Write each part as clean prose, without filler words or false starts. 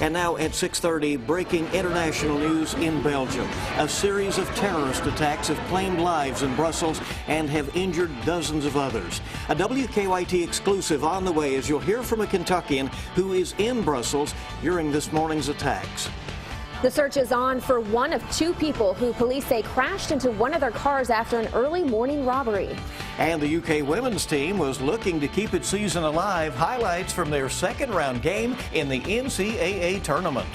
And now at 6:30, breaking international news in Belgium. A series of terrorist attacks have claimed lives in Brussels and have injured dozens of others. A WKYT exclusive on the way as you'll hear from a Kentuckian who is in Brussels during this morning's attacks. The search is on for one of two people who police say crashed into one of their cars after an early morning robbery. And the UK women's team was looking to keep its season alive. Highlights from their second round game in the NCAA tournament.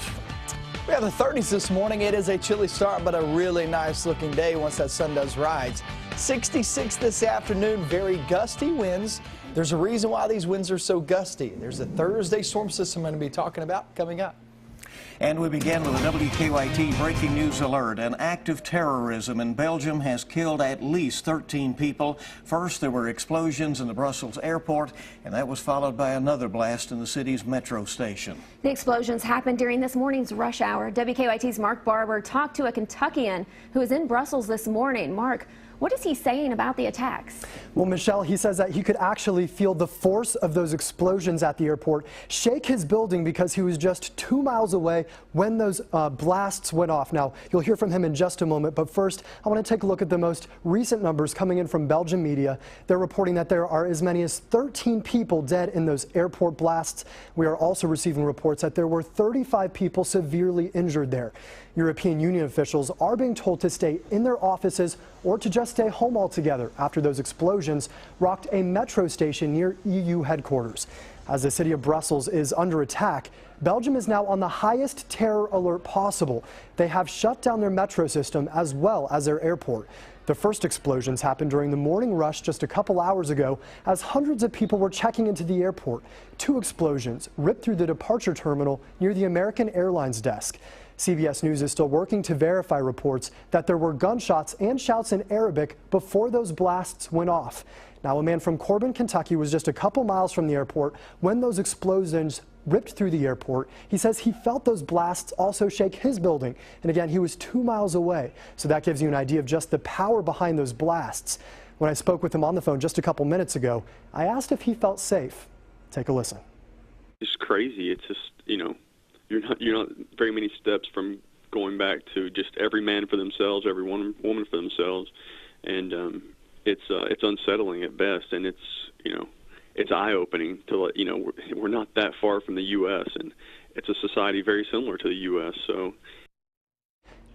We have the 30s this morning. It is a chilly start, but a really nice looking day once that sun does rise. 66 this afternoon, very gusty winds. There's a reason why these winds are so gusty. There's a Thursday storm system I'm going to be talking about coming up. And we begin with a WKYT breaking news alert. An act of terrorism in Belgium has killed at least 13 people. First, there were explosions in the Brussels airport, and that was followed by another blast in the city's metro station. The explosions happened during this morning's rush hour. WKYT's Mark Barber talked to a Kentuckian who is in Brussels this morning. Mark, what is he saying about the attacks? Well, Michelle, he says that he could actually feel the force of those explosions at the airport shake his building because he was just 2 miles away when those blasts went off. Now, you'll hear from him in just a moment, but first, I want to take a look at the most recent numbers coming in from Belgian media. They're reporting that there are as many as 13 people dead in those airport blasts. We are also receiving reports that there were 35 people severely injured there. European Union officials are being told to stay in their offices or to just stay home altogether after those explosions rocked a metro station near EU headquarters. As the city of Brussels is under attack, Belgium is now on the highest terror alert possible. They have shut down their metro system as well as their airport. The first explosions happened during the morning rush just a couple hours ago as hundreds of people were checking into the airport. Two explosions ripped through the departure terminal near the American Airlines desk. CBS News is still working to verify reports that there were gunshots and shouts in Arabic before those blasts went off. Now, a man from Corbin, Kentucky was just a couple miles from the airport when those explosions ripped through the airport. He says he felt those blasts also shake his building. And again, he was 2 miles away. So that gives you an idea of just the power behind those blasts. When I spoke with him on the phone just a couple minutes ago, I asked if he felt safe. Take a listen. It's crazy. It's just, you're not very many steps from going back to just every man for themselves, every woman for themselves, and it's unsettling at best, and it's eye-opening to let we're not that far from the U.S. and it's a society very similar to the U.S. So.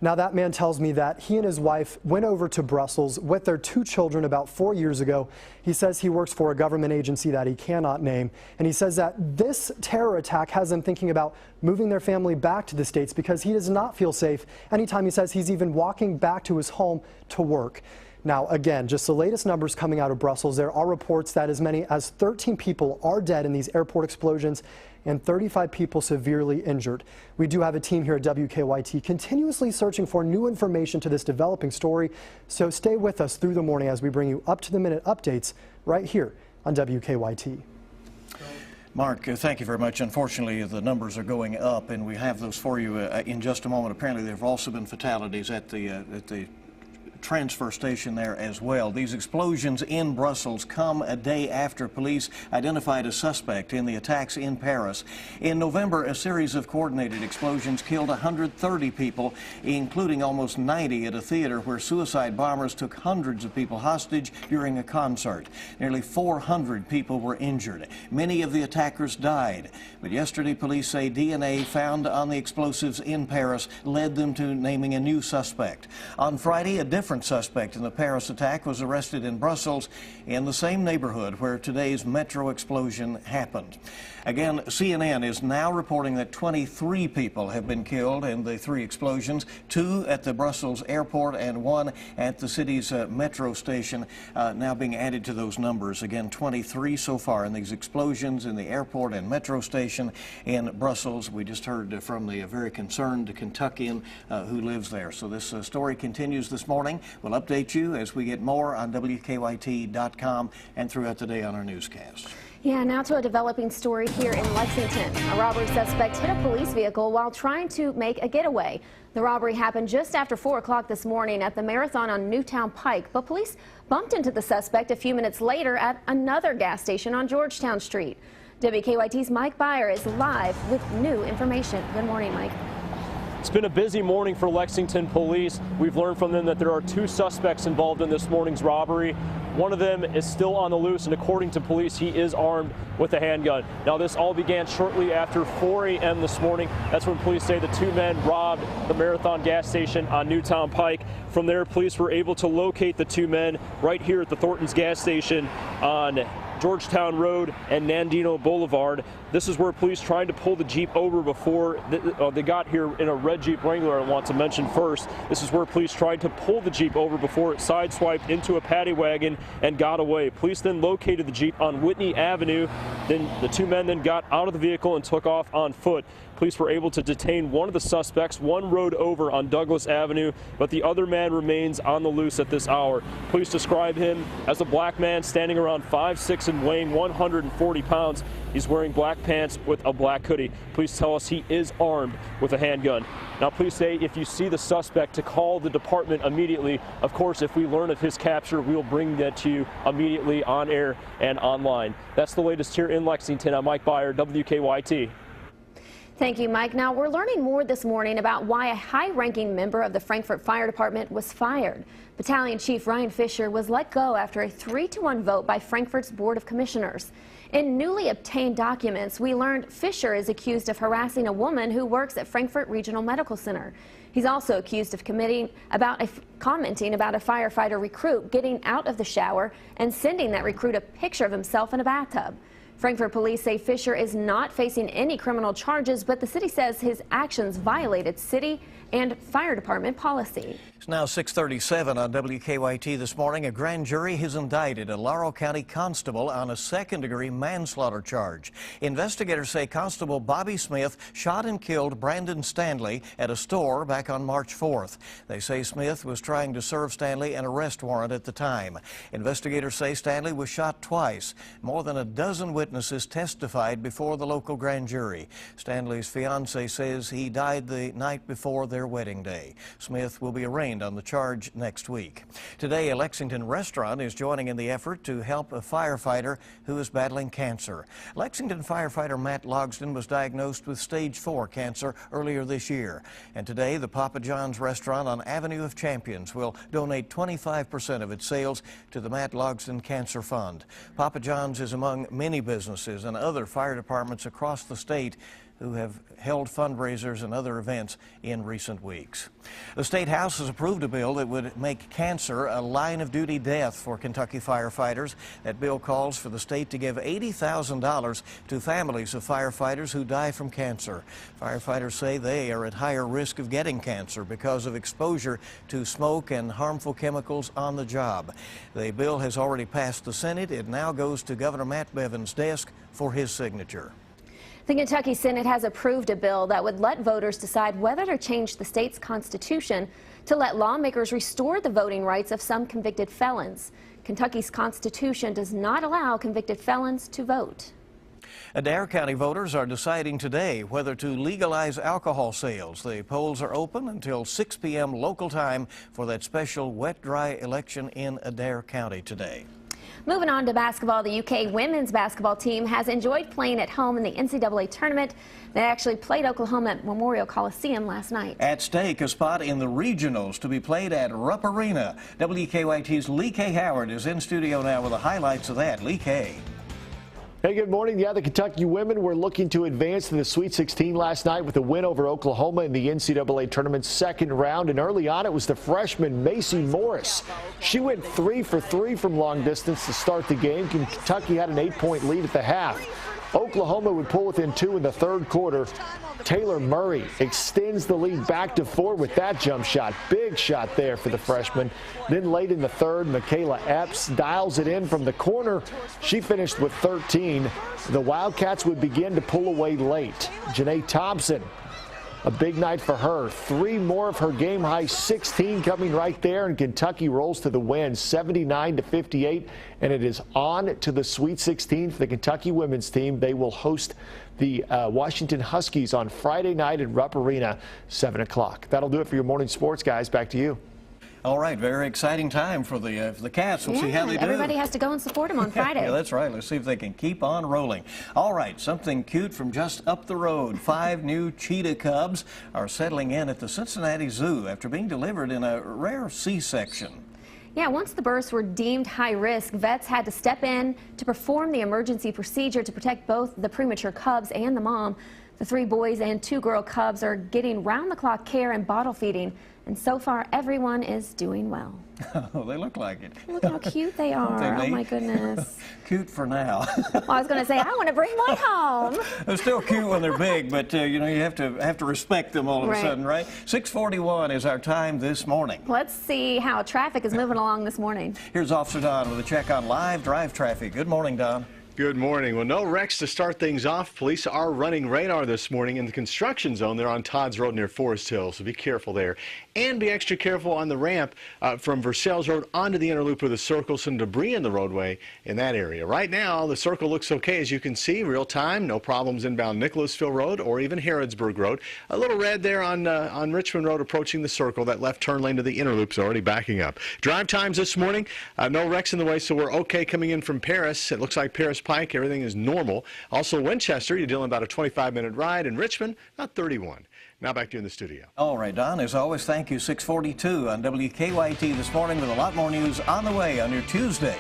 Now, that man tells me that he and his wife went over to Brussels with their 2 children about 4 years ago. He says he works for a government agency that he cannot name. And he says that this terror attack has them thinking about moving their family back to the States because he does not feel safe anytime he says he's even walking back to his home to work. Now, again, just the latest numbers coming out of Brussels. There are reports that as many as 13 people are dead in these airport explosions and 35 people severely injured. We do have a team here at WKYT continuously searching for new information to this developing story, so stay with us through the morning as we bring you up-to-the-minute updates right here on WKYT. Mark, thank you very much. Unfortunately, the numbers are going up, and we have those for you in just a moment. Apparently, there have also been fatalities at the transfer station there as well. These explosions in Brussels come a day after police identified a suspect in the attacks in Paris. In November, a series of coordinated explosions killed 130 people, including almost 90 at a theater where suicide bombers took hundreds of people hostage during a concert. Nearly 400 people were injured. Many of the attackers died. But yesterday, police say DNA found on the explosives in Paris led them to naming a new suspect. On Friday, a different suspect in the Paris attack was arrested in Brussels in the same neighborhood where today's metro explosion happened. Again, CNN is now reporting that 23 people have been killed in the 3 explosions, 2 at the Brussels airport and 1 at the city's metro station, now being added to those numbers. Again, 23 so far in these explosions in the airport and metro station in Brussels. We just heard from the very concerned Kentuckian who lives there. So this story continues this morning. We'll update you as we get more on WKYT.com and throughout the day on our newscast. Yeah, now to a developing story here in Lexington. A robbery suspect hit a police vehicle while trying to make a getaway. The robbery happened just after 4 o'clock this morning at the Marathon on Newtown Pike, but police bumped into the suspect a few minutes later at another gas station on Georgetown Street. WKYT's Mike Byer is live with new information. Good morning, Mike. It's been a busy morning for Lexington police. We've learned from them that there are 2 suspects involved in this morning's robbery. One of them is still on the loose, and according to police, he is armed with a handgun. Now, this all began shortly after 4 a.m. this morning. That's when police say the 2 men robbed the Marathon gas station on Newtown Pike. From there, police were able to locate the 2 men right here at the Thornton's gas station on Georgetown Road and Nandino Boulevard. This is where police tried to pull the Jeep over before they got here in a red Jeep Wrangler. I want to mention first, this is where police tried to pull the Jeep over before it sideswiped into a paddy wagon and got away. Police then located the Jeep on Whitney Avenue. Then the 2 men then got out of the vehicle and took off on foot. Police were able to detain one of the suspects, one road over on Douglas Avenue, but the other man remains on the loose at this hour. Police describe him as a black man standing around 5'6" and weighing 140 pounds. He's wearing black pants with a black hoodie. Police tell us he is armed with a handgun. Now, police say if you see the suspect to call the department immediately. Of course, if we learn of his capture, we'll bring that to you immediately on air and online. That's the latest here in Lexington. I'm Mike Byer, WKYT. Thank you, Mike. Now, we're learning more this morning about why a high-ranking member of the Frankfort Fire Department was fired. Battalion Chief Ryan Fisher was let go after a 3-1 vote by Frankfort's Board of Commissioners. In newly obtained documents, we learned Fisher is accused of harassing a woman who works at Frankfort Regional Medical Center. He's also accused of commenting about a firefighter recruit getting out of the shower and sending that recruit a picture of himself in a bathtub. Frankfort police say Fisher is not facing any criminal charges, but the city says his actions violated city and fire department policy. It's now 6:37 on WKYT this morning. A grand jury has indicted a Laurel County constable on a second-degree manslaughter charge. Investigators say Constable Bobby Smith shot and killed Brandon Stanley at a store back on March 4th. They say Smith was trying to serve Stanley an arrest warrant at the time. Investigators say Stanley was shot twice. More than a dozen witnesses testified before the local grand jury. Stanley's fiancée says he died the night before their wedding day. Smith will be arraigned on the charge next week. Today, a Lexington restaurant is joining in the effort to help a firefighter who is battling cancer. Lexington firefighter Matt Logsdon was diagnosed with stage 4 cancer earlier this year. And today, the Papa John's restaurant on Avenue of Champions will donate 25% of its sales to the Matt Logsdon Cancer Fund. Papa John's is among many businesses and other fire departments across the state who have held fundraisers and other events in recent weeks. The State House has approved a bill that would make cancer a line-of-duty death for Kentucky firefighters. That bill calls for the state to give $80,000 to families of firefighters who die from cancer. Firefighters say they are at higher risk of getting cancer because of exposure to smoke and harmful chemicals on the job. The bill has already passed the Senate. It now goes to Governor Matt Bevin's desk for his signature. The Kentucky Senate has approved a bill that would let voters decide whether to change the state's constitution to let lawmakers restore the voting rights of some convicted felons. Kentucky's constitution does not allow convicted felons to vote. Adair County voters are deciding today whether to legalize alcohol sales. The polls are open until 6 p.m. local time for that special wet-dry election in Adair County today. Moving on to basketball, the UK women's basketball team has enjoyed playing at home in the NCAA tournament. They actually played Oklahoma at Memorial Coliseum last night. At stake, a spot in the regionals to be played at Rupp Arena. WKYT's Lee K. Howard is in studio now with the highlights of that. Lee K. Hey, good morning. Yeah, the Kentucky women were looking to advance to the Sweet 16 last night with a win over Oklahoma in the NCAA tournament's second round. And early on, it was the freshman Macy Morris. She went 3 for 3 from long distance to start the game. Kentucky had an 8-point lead at the half. Oklahoma would pull within 2 in the third quarter. Taylor Murray extends the lead back to 4 with that jump shot. Big shot there for the freshman. Then late in the third, Michaela Epps dials it in from the corner. She finished with 13. The Wildcats would begin to pull away late. Janae Thompson, a big night for her. 3 more of her game high 16 coming right there, and Kentucky rolls to the win 79-58, and it is on to the Sweet 16 for the Kentucky women's team. They will host the Washington Huskies on Friday night at Rupp Arena, 7 o'clock. That'll do it for your morning sports, guys. Back to you. All right, very exciting time for the Cats. We'll see how they do. Everybody has to go and support them on Friday. Yeah, that's right. Let's see if they can keep on rolling. All right, something cute from just up the road. 5 new cheetah cubs are settling in at the Cincinnati Zoo after being delivered in a rare C-section. Yeah, once the births were deemed high risk, vets had to step in to perform the emergency procedure to protect both the premature cubs and the mom. The 3 boys and 2 girl cubs are getting round-the-clock care and bottle feeding, and so far everyone is doing well. Oh, they look like it. Look how cute they are. Oh my goodness. Cute for now. Well, I was going to say, I want to bring mine home. They're still cute when they're big, but you know, you have to respect them all of a sudden, right? 6:41 is our time this morning. Let's see how traffic is moving along this morning. Here's Officer Don with a check on live drive traffic. Good morning, Don. Good morning. Well, no wrecks to start things off. Police are running radar this morning in the construction zone. They're on Todd's Road near Forest Hill, so be careful there. And be extra careful on the ramp from Versailles Road onto the inner loop of the circle. Some debris in the roadway in that area. Right now, the circle looks okay, as you can see, real time. No problems inbound Nicholasville Road or even Harrodsburg Road. A little red there on Richmond Road approaching the circle. That left turn lane to the inner loop's already backing up. Drive times this morning, no wrecks in the way, so we're okay coming in from Paris. It looks like Paris Pike, everything is normal. Also Winchester, you're dealing about a 25-minute ride, and Richmond, about 31. Now back to you in the studio. All right, Don, as always, thank you. 6:42 on WKYT this morning with a lot more news on the way on your Tuesday.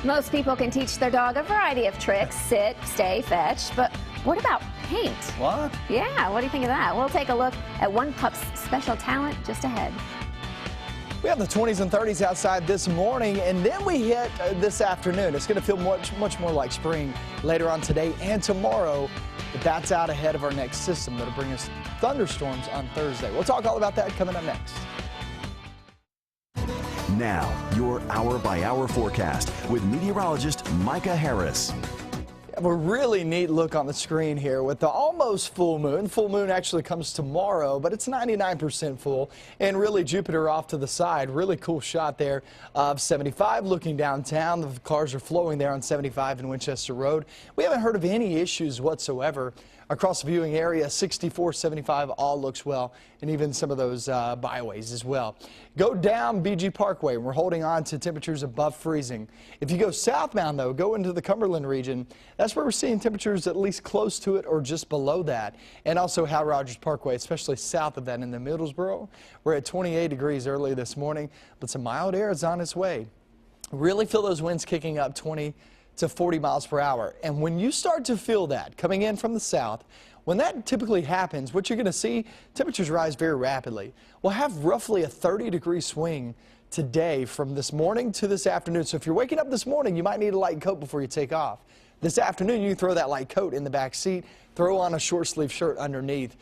Most people can teach their dog a variety of tricks: sit, stay, fetch. But what about paint? What? Yeah, what do you think of that? We'll take a look at one pup's special talent just ahead. We have the 20s and 30s outside this morning, and then we hit this afternoon. It's going to feel much more like spring later on today and tomorrow, but that's out ahead of our next system that'll bring us thunderstorms on Thursday. We'll talk all about that coming up next. Now, your hour-by-hour forecast with meteorologist Micah Harris. A really neat look on the screen here with the almost full moon. Full moon actually comes tomorrow, but it's 99% full. And really Jupiter off to the side. Really cool shot there of 75 looking downtown. The cars are flowing there on 75 in Winchester Road. We haven't heard of any issues whatsoever. Across the viewing area, 64, 75, all looks well, and even some of those byways as well. Go down BG Parkway, and we're holding on to temperatures above freezing. If you go southbound, though, go into the Cumberland region, that's where we're seeing temperatures at least close to it or just below that. And also Hal Rogers Parkway, especially south of that in the Middlesboro. We're at 28 degrees early this morning, but some mild air is on its way. Really feel those winds kicking up 20 to 40 miles per hour. And when you start to feel that coming in from the south, when that typically happens, what you're going to see, temperatures rise very rapidly. We'll have roughly a 30-degree swing today from this morning to this afternoon. So if you're waking up this morning, you might need a light coat before you take off. This afternoon, you throw that light coat in the back seat, throw on a short sleeve shirt underneath,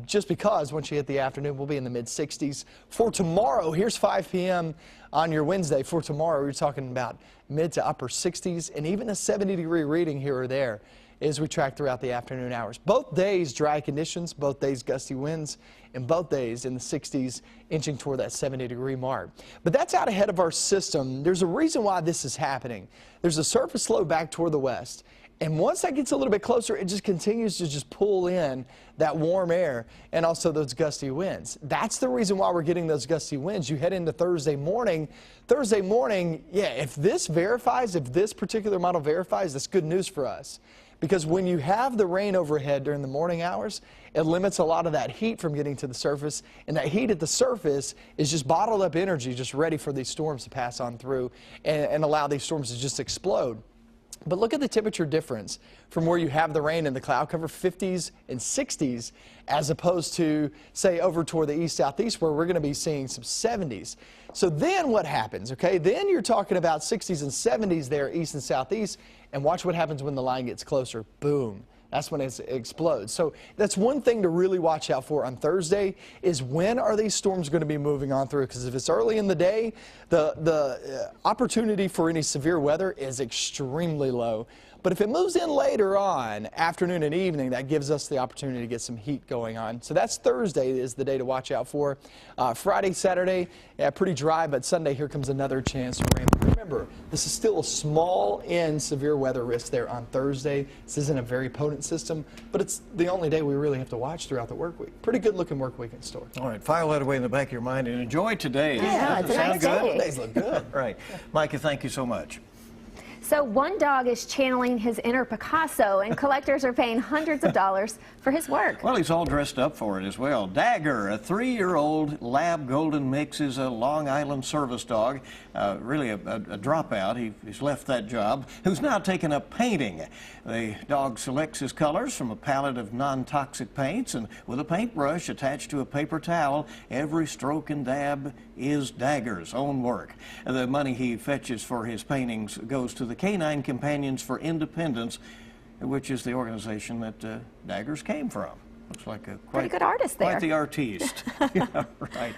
just because once you hit the afternoon, we'll be in the mid-60s. For tomorrow, here's 5 p.m. on your Wednesday. For tomorrow, you're talking about mid to upper 60s and even a 70-degree reading here or there as we track throughout the afternoon hours. Both days dry conditions, both days gusty winds, and both days in the 60s inching toward that 70-degree mark. But that's out ahead of our system. There's a reason why this is happening. There's a surface low back toward the west. And once that gets a little bit closer, it just continues to just pull in that warm air and also those gusty winds. That's the reason why we're getting those gusty winds. You head into Thursday morning. Thursday morning, yeah, if this verifies, if this particular model verifies, that's good news for us. Because when you have the rain overhead during the morning hours, it limits a lot of that heat from getting to the surface. And that heat at the surface is just bottled up energy, just ready for these storms to pass on through and allow these storms to just explode. But look at the temperature difference from where you have the rain and the cloud cover, 50s and 60s, as opposed to, say, over toward the east-southeast where we're going to be seeing some 70s. So then what happens, okay? Then you're talking about 60s and 70s there, east and southeast, and watch what happens when the line gets closer. Boom. That's when it explodes. So that's one thing to really watch out for on Thursday is when are these storms going to be moving on through? Because if it's early in the day, the opportunity for any severe weather is extremely low. But if it moves in later on, afternoon and evening, that gives us the opportunity to get some heat going on. So that's Thursday is the day to watch out for. Friday, Saturday, yeah, pretty dry, but Sunday, here comes another chance for rain. Remember, Remember, this is still a small end severe weather risk there on Thursday. This isn't a very potent system, but it's the only day we really have to watch throughout the work week. Pretty good looking work week in store. All right, file that away in the back of your mind and enjoy today. Yeah, Does it's it a sound nice good? day. Days look good. Right. Micah, thank you so much. So one dog is channeling his inner Picasso, and collectors are paying hundreds of dollars for his work. Well, he's all dressed up for it as well. Dagger, a 3-year-old lab golden mix, is a Long Island service dog, really a dropout. He's left that job, who's now taken up painting. The dog selects his colors from a palette of non-toxic paints, and with a paintbrush attached to a paper towel, every stroke and dab is Dagger's own work. The money he fetches for his paintings goes to the Canine Companions for Independence, which is the organization that Daggers came from. Looks like a Pretty good artist there. Quite the artiste. Yeah, right.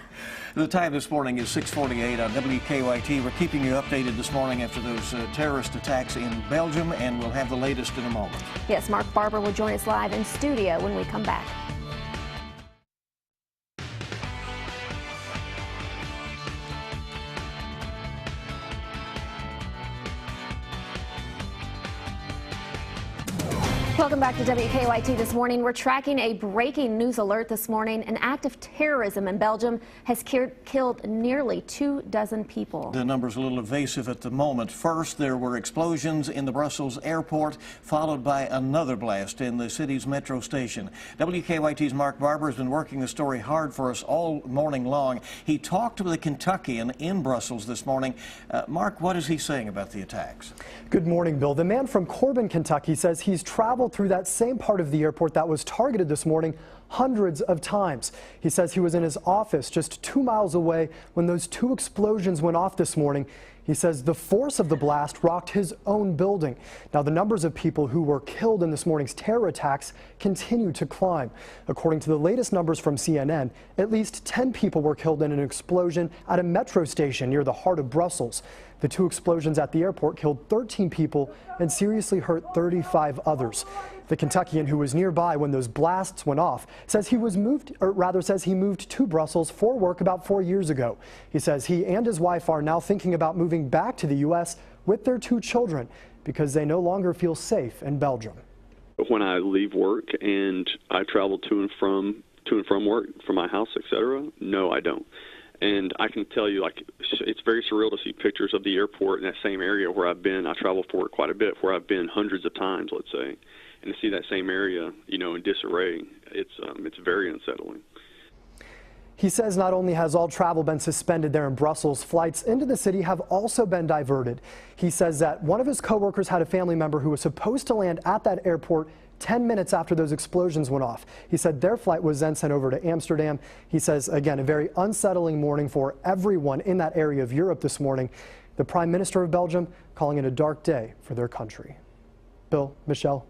The time this morning is 6:48 on WKYT. We're keeping you updated this morning after those terrorist attacks in Belgium, and we'll have the latest in a moment. Yes, Mark Barber will join us live in studio when we come back. Welcome back to WKYT this morning. We're tracking a breaking news alert this morning. An act of terrorism in Belgium has killed nearly 24 people. The number's a little evasive at the moment. First, there were explosions in the Brussels airport, followed by another blast in the city's metro station. WKYT's Mark Barber has been working the story hard for us all morning long. He talked to the Kentuckian in Brussels this morning. Mark, what is he saying about the attacks? Good morning, Bill. The man from Corbin, Kentucky says he's traveled through that same part of the airport that was targeted this morning hundreds of times. He says he was in his office just 2 miles away when those 2 explosions went off this morning. He says the force of the blast rocked his own building. Now, the numbers of people who were killed in this morning's terror attacks continue to climb. According to the latest numbers from CNN, at least 10 people were killed in an explosion at a metro station near the heart of Brussels. The 2 explosions at the airport killed 13 people and seriously hurt 35 others. The Kentuckian, who was nearby when those blasts went off, says he moved to Brussels for work about 4 years ago. He says he and his wife are now thinking about moving back to the U.S. with their 2 children because they no longer feel safe in Belgium. When I leave work and I travel to and from work, from my house, etc., no, I don't. And I can tell you, like, it's very surreal to see pictures of the airport in that same area where I've been. I travel for work quite a bit, where I've been hundreds of times, let's say, and to see that same area, you know, in disarray, it's very unsettling. He says not only has all travel been suspended there in Brussels, flights into the city have also been diverted. He says that one of his coworkers had a family member who was supposed to land at that airport 10 minutes after those explosions went off. He said their flight was then sent over to Amsterdam. He says, again, a very unsettling morning for everyone in that area of Europe this morning. The Prime Minister of Belgium calling it a dark day for their country. Bill, Michelle.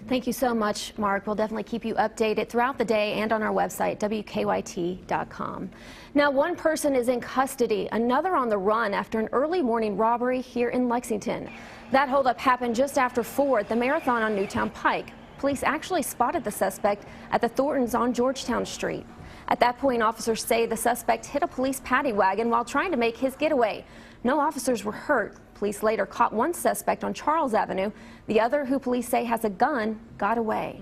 Thank you so much, Mark. We'll definitely keep you updated throughout the day and on our website, WKYT.com. Now, one person is in custody, another on the run after an early morning robbery here in Lexington. That holdup happened just after 4 at the Marathon on Newtown Pike. Police actually spotted the suspect at the Thorntons on Georgetown Street. At that point, officers say the suspect hit a police paddy wagon while trying to make his getaway. No officers were hurt. Police later caught one suspect on Charles Avenue. The other, who police say has a gun, got away.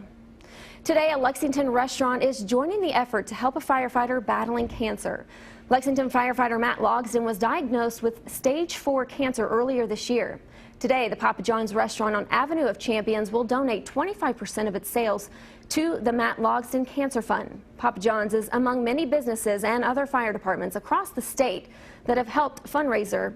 Today, a Lexington restaurant is joining the effort to help a firefighter battling cancer. Lexington firefighter Matt Logsdon was diagnosed with stage 4 cancer earlier this year. Today, the Papa John's restaurant on Avenue of Champions will donate 25% of its sales to the Matt Logsdon Cancer Fund. Papa John's is among many businesses and other fire departments across the state that have held fundraisers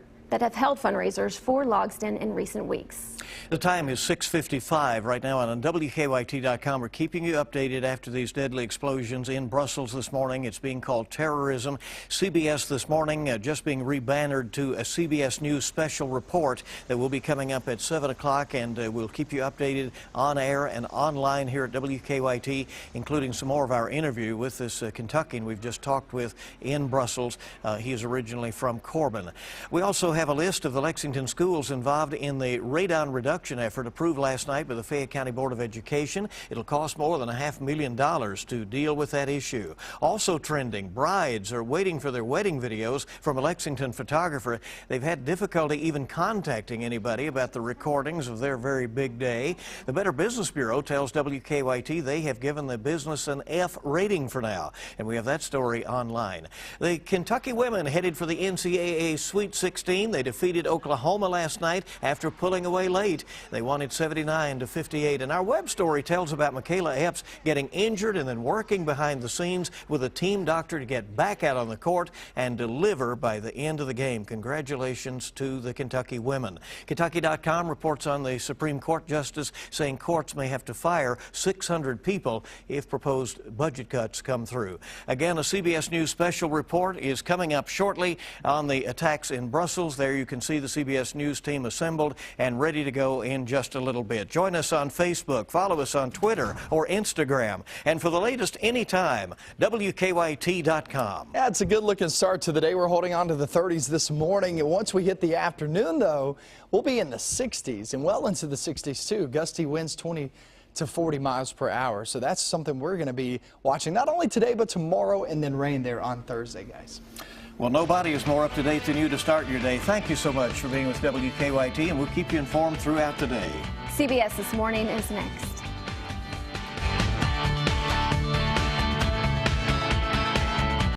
for Logsdon in recent weeks. The time is 6:55 right now, and on WKYT.com we're keeping you updated after these deadly explosions in Brussels this morning. It's being called terrorism. CBS this morning just being rebannered to a CBS News special report that will be coming up at 7 o'clock, and we'll keep you updated on air and online here at WKYT, including some more of our interview with this Kentuckian we've just talked with in Brussels. He is originally from Corbin. We also have have a list of the Lexington schools involved in the radon reduction effort approved last night by the Fayette County Board of Education. It'll cost more than $500,000 to deal with that issue. Also trending, brides are waiting for their wedding videos from a Lexington photographer. They've had difficulty even contacting anybody about the recordings of their very big day. The Better Business Bureau tells WKYT they have given the business an F rating for now, and we have that story online. The Kentucky women headed for the NCAA Sweet 16. They defeated Oklahoma last night after pulling away late. They won it 79-58. And our web story tells about Michaela Epps getting injured and then working behind the scenes with a team doctor to get back out on the court and deliver by the end of the game. Congratulations to the Kentucky women. Kentucky.com reports on the Supreme Court justice saying courts may have to fire 600 people if proposed budget cuts come through. Again, a CBS News special report is coming up shortly on the attacks in Brussels. There you can see the CBS News team assembled and ready to go in just a little bit. Join us on Facebook, follow us on Twitter or Instagram, and for the latest anytime, WKYT.com. Yeah, it's a good-looking start to the day. We're holding on to the 30s this morning, and once we hit the afternoon, though, we'll be in the 60s and well into the 60s, too. Gusty winds 20 to 40 miles per hour. So that's something we're going to be watching not only today, but tomorrow, and then rain there on Thursday, guys. Well, nobody is more up to date than you to start your day. Thank you so much for being with WKYT, and we'll keep you informed throughout the day. CBS This Morning is next.